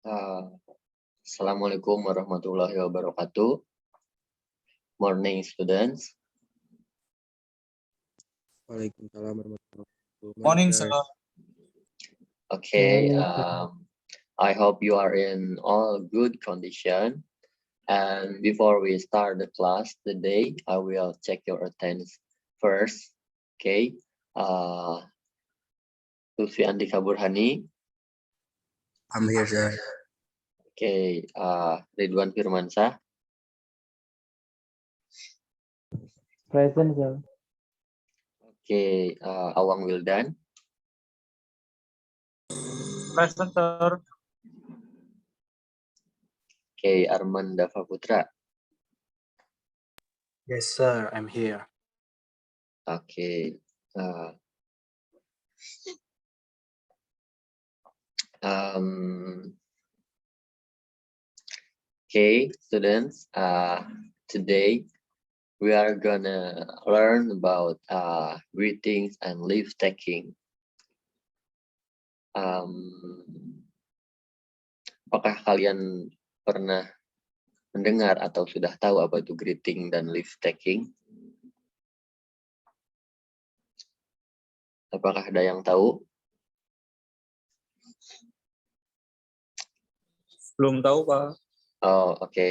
Uh, Assalamualaikum warahmatullahi wabarakatuh. Morning, students. Waalaikumsalam warahmatullahi wabarakatuh. Morning, sir. Okay, I hope you are in all good condition. And before we start the class today, I will check your attendance first. Okay, Lutfi Andika Burhani. I'm here, sir. Okay, Ridwan Firmansyah. Present, sir. Okay, Awang Wildan. Present, sir. Okay, Arman Dava Putra. Yes, sir. I'm here. Okay. Okay, students. Today we are gonna learn about greetings and leave taking. Apakah kalian pernah mendengar atau sudah tahu apa itu greeting dan leave taking? Apakah ada yang tahu? Belum tahu, Pak. Oh, oke.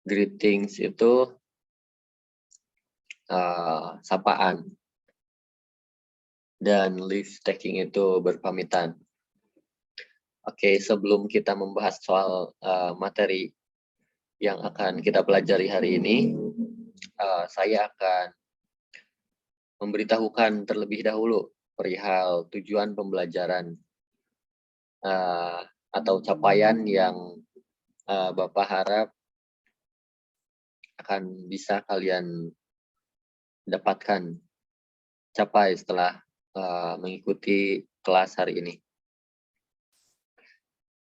Greetings itu sapaan. Dan leave taking itu berpamitan. Oke, sebelum kita membahas soal materi yang akan kita pelajari hari ini, saya akan memberitahukan terlebih dahulu perihal tujuan pembelajaran atau capaian yang Bapak harap akan bisa kalian dapatkan capai setelah mengikuti kelas hari ini.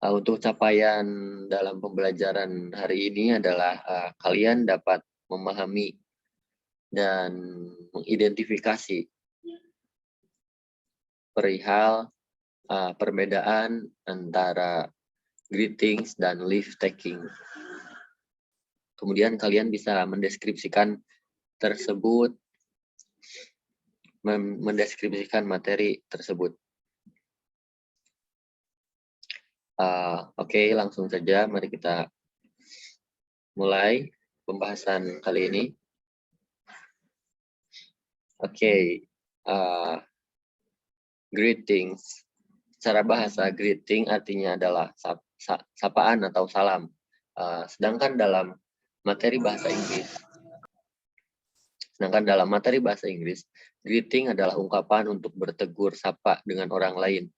Untuk capaian dalam pembelajaran hari ini adalah kalian dapat memahami dan mengidentifikasi perihal perbedaan antara greetings dan leave taking. Kemudian kalian bisa mendeskripsikan tersebut, mendeskripsikan materi tersebut. Oke, langsung saja mari kita mulai pembahasan kali ini. Oke, greetings. Secara bahasa greeting artinya adalah sapaan atau salam. Sedangkan dalam materi bahasa Inggris, greeting adalah ungkapan untuk bertegur sapa dengan orang lain.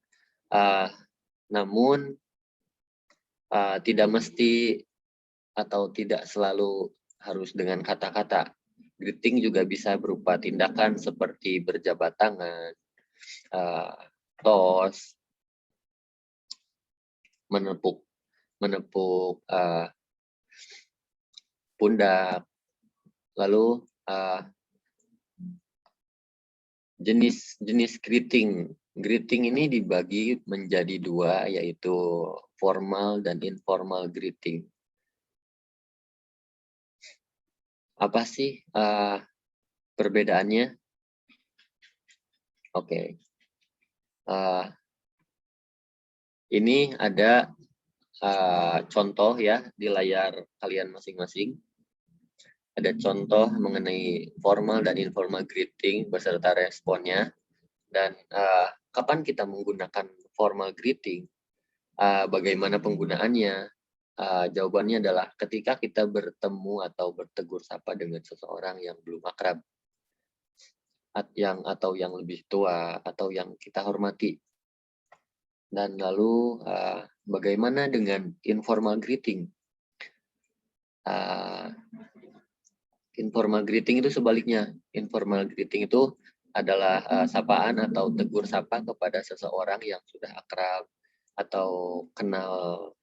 Namun tidak mesti atau tidak selalu harus dengan kata-kata. Greeting juga bisa berupa tindakan seperti berjabat tangan, tos, menepuk pundak, lalu jenis greeting. Greeting ini dibagi menjadi dua, yaitu formal dan informal greeting. Apa sih perbedaannya? Oke. Ini ada contoh ya di layar kalian masing-masing. Ada contoh mengenai formal dan informal greeting beserta responnya. Dan kapan kita menggunakan formal greeting? Bagaimana penggunaannya? Jawabannya adalah ketika kita bertemu atau bertegur sapa dengan seseorang yang belum akrab, atau yang lebih tua, atau yang kita hormati. Dan lalu bagaimana dengan informal greeting? Informal greeting itu sebaliknya. Informal greeting itu adalah sapaan atau tegur sapa kepada seseorang yang sudah akrab atau kenal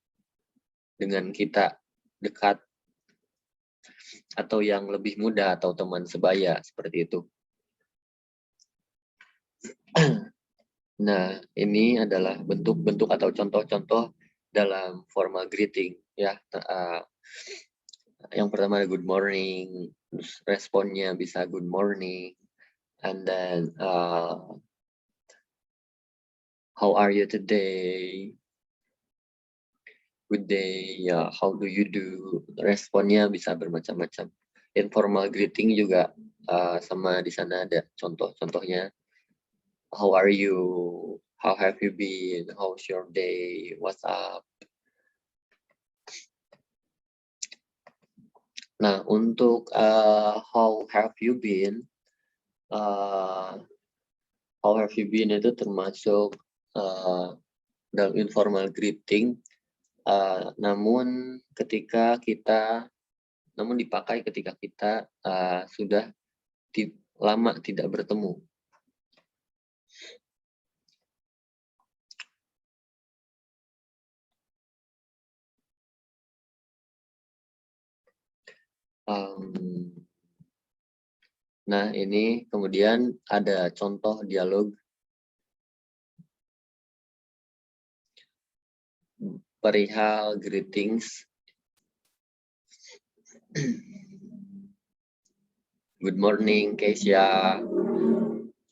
dengan kita dekat, atau yang lebih muda atau teman sebaya, seperti itu. Nah, ini adalah bentuk-bentuk atau contoh-contoh dalam formal greeting ya. Yang pertama ada good morning, terus responnya bisa good morning, and then how are you today? Good day, ya, how do you do? Responnya bisa bermacam-macam. Informal greeting juga sama di sana ada contoh-contohnya. How are you? How have you been? How's your day? What's up? Nah, untuk how have you been? How have you been itu termasuk dalam informal greeting. Namun dipakai ketika kita sudah lama tidak bertemu. Nah, ini kemudian ada contoh dialog perihal greetings. Good morning, Keisha.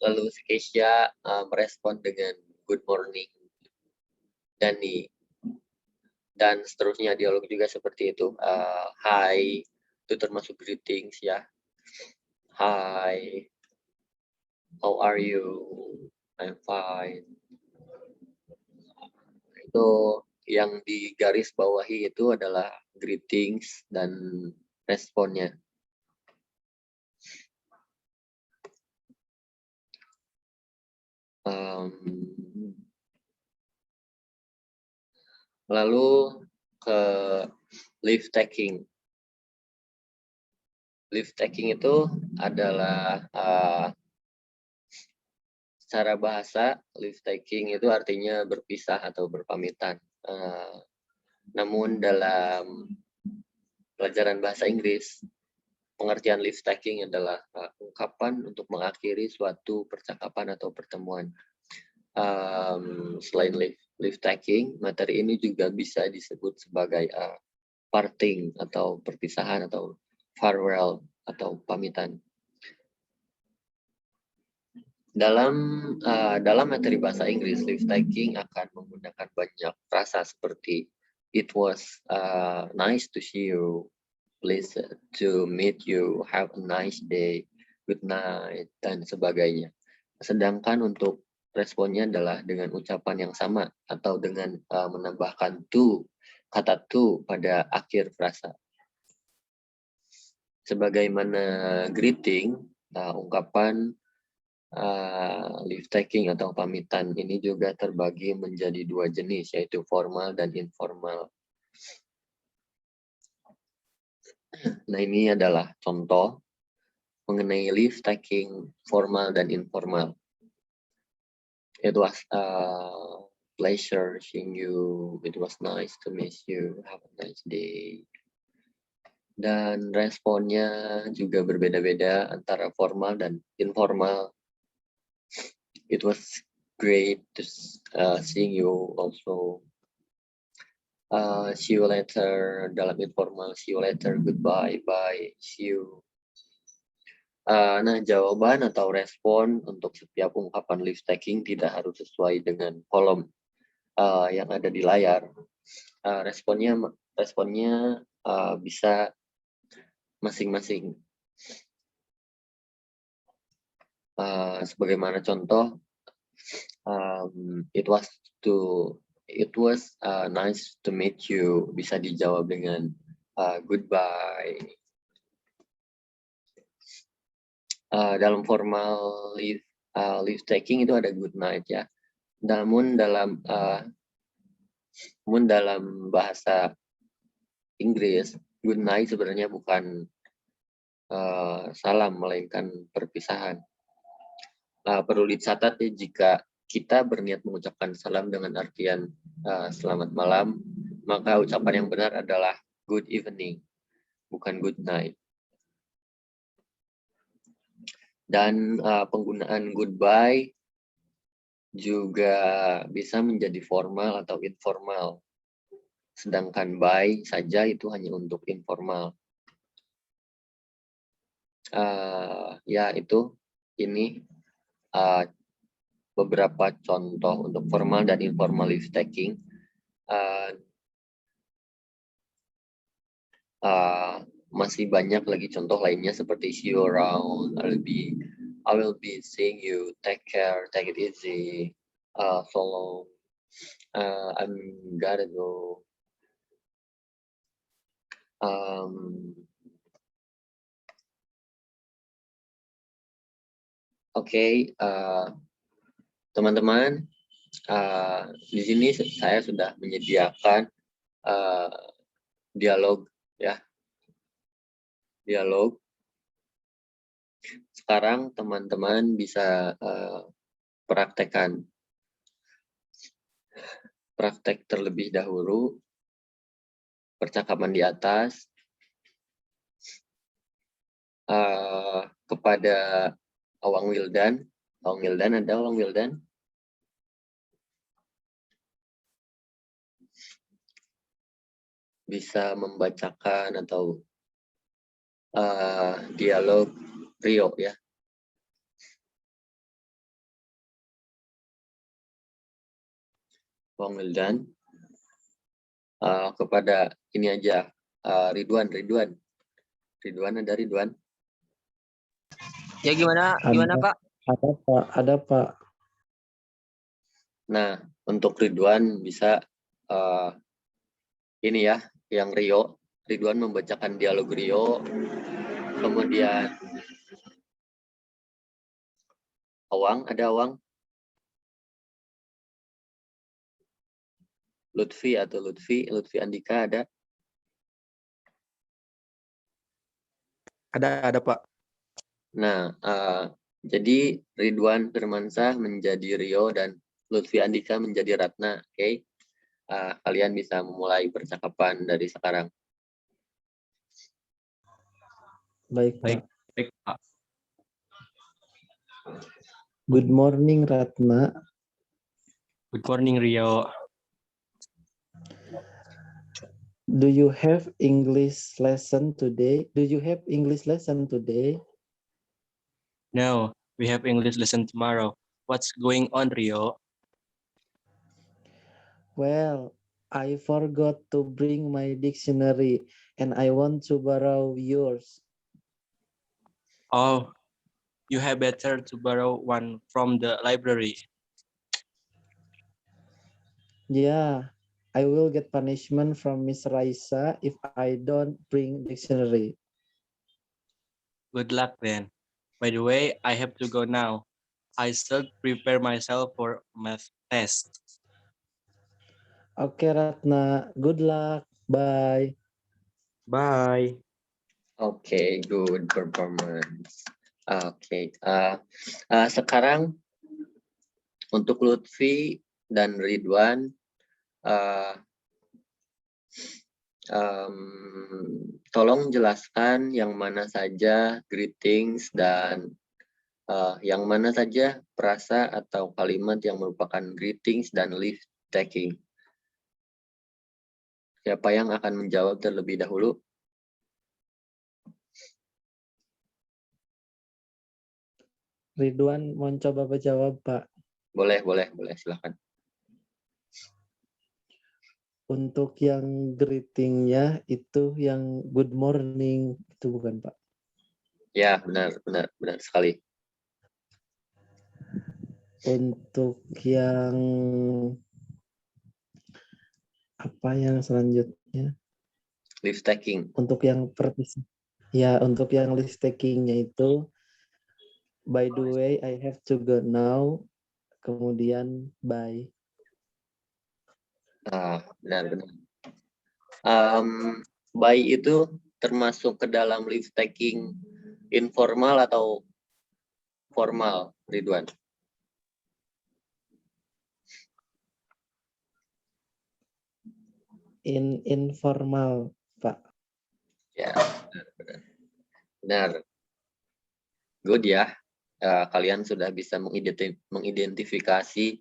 Lalu si Keisha merespon dengan good morning, Dani. Dan seterusnya dialog juga seperti itu. Hi, itu termasuk greetings ya. Hi, how are you? I'm fine. Itu yang digaris bawahi itu adalah greetings dan responnya. Lalu ke leave taking. Leave taking itu adalah secara bahasa, leave taking itu artinya berpisah atau berpamitan. Namun dalam pelajaran bahasa Inggris, pengertian leave taking adalah ungkapan untuk mengakhiri suatu percakapan atau pertemuan. Selain leave taking, materi ini juga bisa disebut sebagai parting atau perpisahan atau farewell atau pamitan. Dalam materi bahasa Inggris, leave taking akan menggunakan banyak frasa seperti it was nice to see you, pleased to meet you, have a nice day, good night, dan sebagainya. Sedangkan untuk responnya adalah dengan ucapan yang sama atau dengan menambahkan kata to pada akhir frasa. Sebagaimana greeting, ungkapan leave taking atau pamitan ini juga terbagi menjadi dua jenis, yaitu formal dan informal. Nah, ini adalah contoh mengenai leave taking formal dan informal. It was a pleasure seeing you. It was nice to meet you. Have a nice day. Dan responnya juga berbeda-beda antara formal dan informal. It was great to seeing you also. See you later. Dalam informal, see you later. Goodbye. Bye. See you. Nah, jawaban atau respon untuk setiap ungkapan leave taking tidak harus sesuai dengan kolom yang ada di layar. Responnya bisa masing-masing. Sebagaimana contoh, it was nice to meet you, bisa dijawab dengan goodbye. Dalam formal leave taking itu ada good night ya. Namun dalam bahasa Inggris, good night sebenarnya bukan salam, melainkan perpisahan. Perlu dicatat ya, jika kita berniat mengucapkan salam dengan artian selamat malam, maka ucapan yang benar adalah good evening, bukan good night. Dan penggunaan goodbye juga bisa menjadi formal atau informal. Sedangkan by saja itu hanya untuk informal. Ya itu ini beberapa contoh untuk formal dan informal leave taking. Masih banyak lagi contoh lainnya seperti see you around, I will be seeing you, take care, take it easy, so long, I'm gotta go. Oke, teman-teman, di sini saya sudah menyediakan dialog, ya, dialog. Sekarang teman-teman bisa praktek terlebih dahulu percakapan di atas kepada Awang Wildan. Awang Wildan, ada Awang Wildan? Bisa membacakan atau dialog Rio, ya. Awang Wildan. Kepada ini aja, Ridwan, ada Ridwan? Ya gimana Pak? Ada Pak. Nah, untuk Ridwan bisa ini ya, yang Rio. Ridwan membacakan dialog Rio. Kemudian Awang, ada Awang? Lutfi Andika ada? Ada Pak. Nah, jadi Ridwan Firmansyah menjadi Rio dan Lutfi Andika menjadi Ratna. Oke. Kalian bisa memulai percakapan dari sekarang. Baik, Pak. Baik, Pak. Good morning, Ratna. Good morning Rio. Do you have English lesson today? No, we have English lesson tomorrow. What's going on, Rio? Well, I forgot to bring my dictionary and I want to borrow yours. Oh, you have better to borrow one from the library. Yeah, I will get punishment from Miss Raisa if I don't bring dictionary. Good luck then. By the way, I have to go now. I should prepare myself for math test. Okay, Ratna. Good luck. Bye. Bye. Oke, good performance. Oke. Sekarang untuk Lutfi dan Ridwan, tolong jelaskan yang mana saja greetings dan yang mana saja frasa atau kalimat yang merupakan greetings dan leave taking. Siapa yang akan menjawab terlebih dahulu? Ridwan mau coba menjawab, Pak. Boleh, silakan. Untuk yang greetingnya itu yang good morning, itu bukan, Pak? Ya, benar sekali. Untuk yang apa yang selanjutnya? Leave taking. Untuk yang untuk yang list takingnya itu, by the way, I have to go now. Kemudian bye. Benar. Bye itu termasuk ke dalam leave taking informal atau formal, Ridwan? Informal, Pak. Ya, benar. Good ya. Kalian sudah bisa mengidentifikasi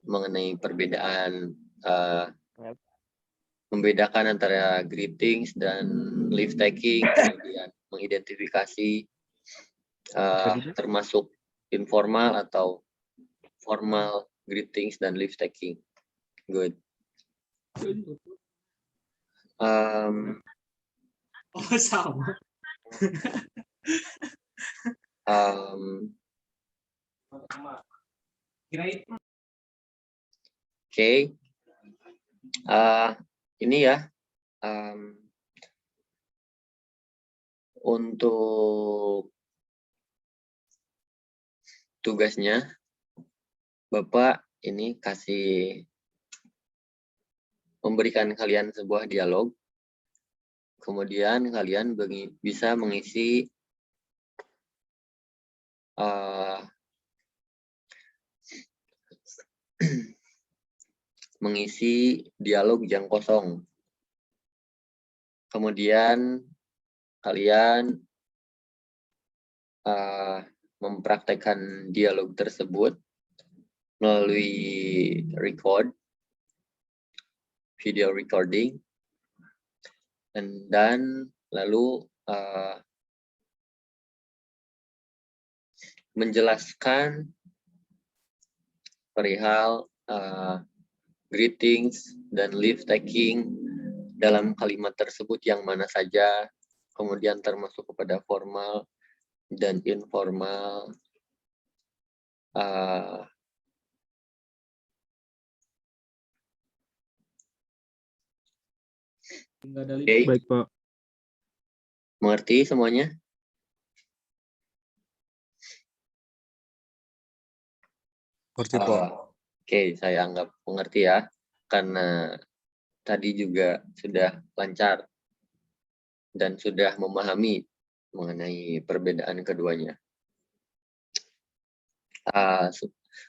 mengenai perbedaan membedakan antara greetings dan leave taking, kemudian mengidentifikasi termasuk informal atau formal greetings dan leave taking. Good. Sama. Oke. Ini ya. Untuk tugasnya, Bapak ini kasih memberikan kalian sebuah dialog. Kemudian kalian bisa mengisi mengisi dialog yang kosong. Kemudian kalian mempraktekkan dialog tersebut melalui video recording, dan lalu menjelaskan perihal greetings dan leave taking dalam kalimat tersebut yang mana saja, kemudian termasuk kepada formal dan informal Okay. Baik, Pak. Mengerti semuanya? Ngerti, Pak. Oke, saya anggap mengerti ya, karena tadi juga sudah lancar dan sudah memahami mengenai perbedaan keduanya.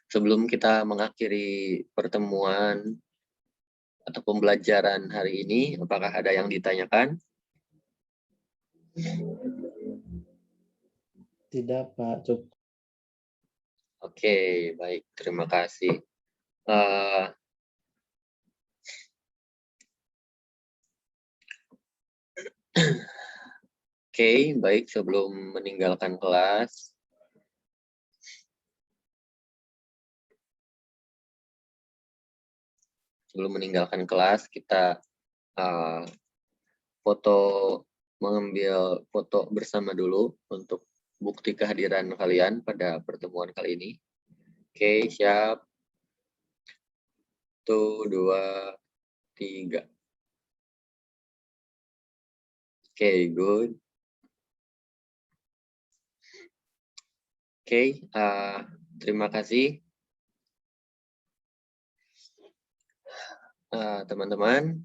Sebelum kita mengakhiri pertemuan atau pembelajaran hari ini, apakah ada yang ditanyakan? Tidak, Pak. Cukup. Oke, baik. Terima kasih. Oke, baik. Sebelum meninggalkan kelas, kita mengambil foto bersama dulu untuk bukti kehadiran kalian pada pertemuan kali ini. Oke, siap. 1, 2, 3. Oke, good. Oke, terima kasih. Teman-teman,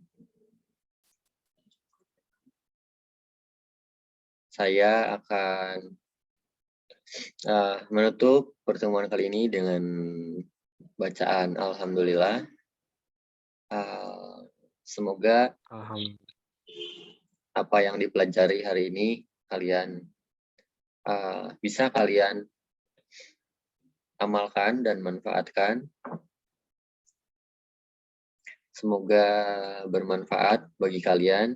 saya akan menutup pertemuan kali ini dengan bacaan Alhamdulillah. Semoga apa yang dipelajari hari ini bisa kalian amalkan dan manfaatkan. Semoga bermanfaat bagi kalian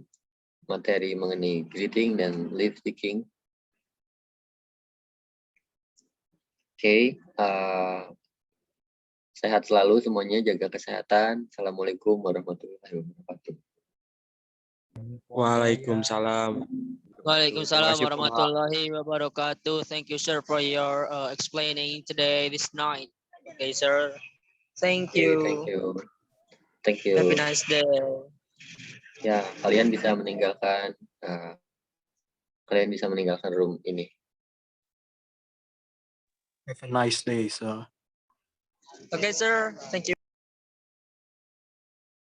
materi mengenai greeting dan leave taking. Oke, sehat selalu semuanya, jaga kesehatan. Assalamualaikum warahmatullahi wabarakatuh. Waalaikumsalam. Waalaikumsalam warahmatullahi wabarakatuh. Thank you, sir, for your explaining today, this night. Okay, sir. Thank you. Thank you. Thank you. Have a nice day. Ya, kalian bisa meninggalkan room ini. Have a nice day, sir. Okay, sir. Thank you.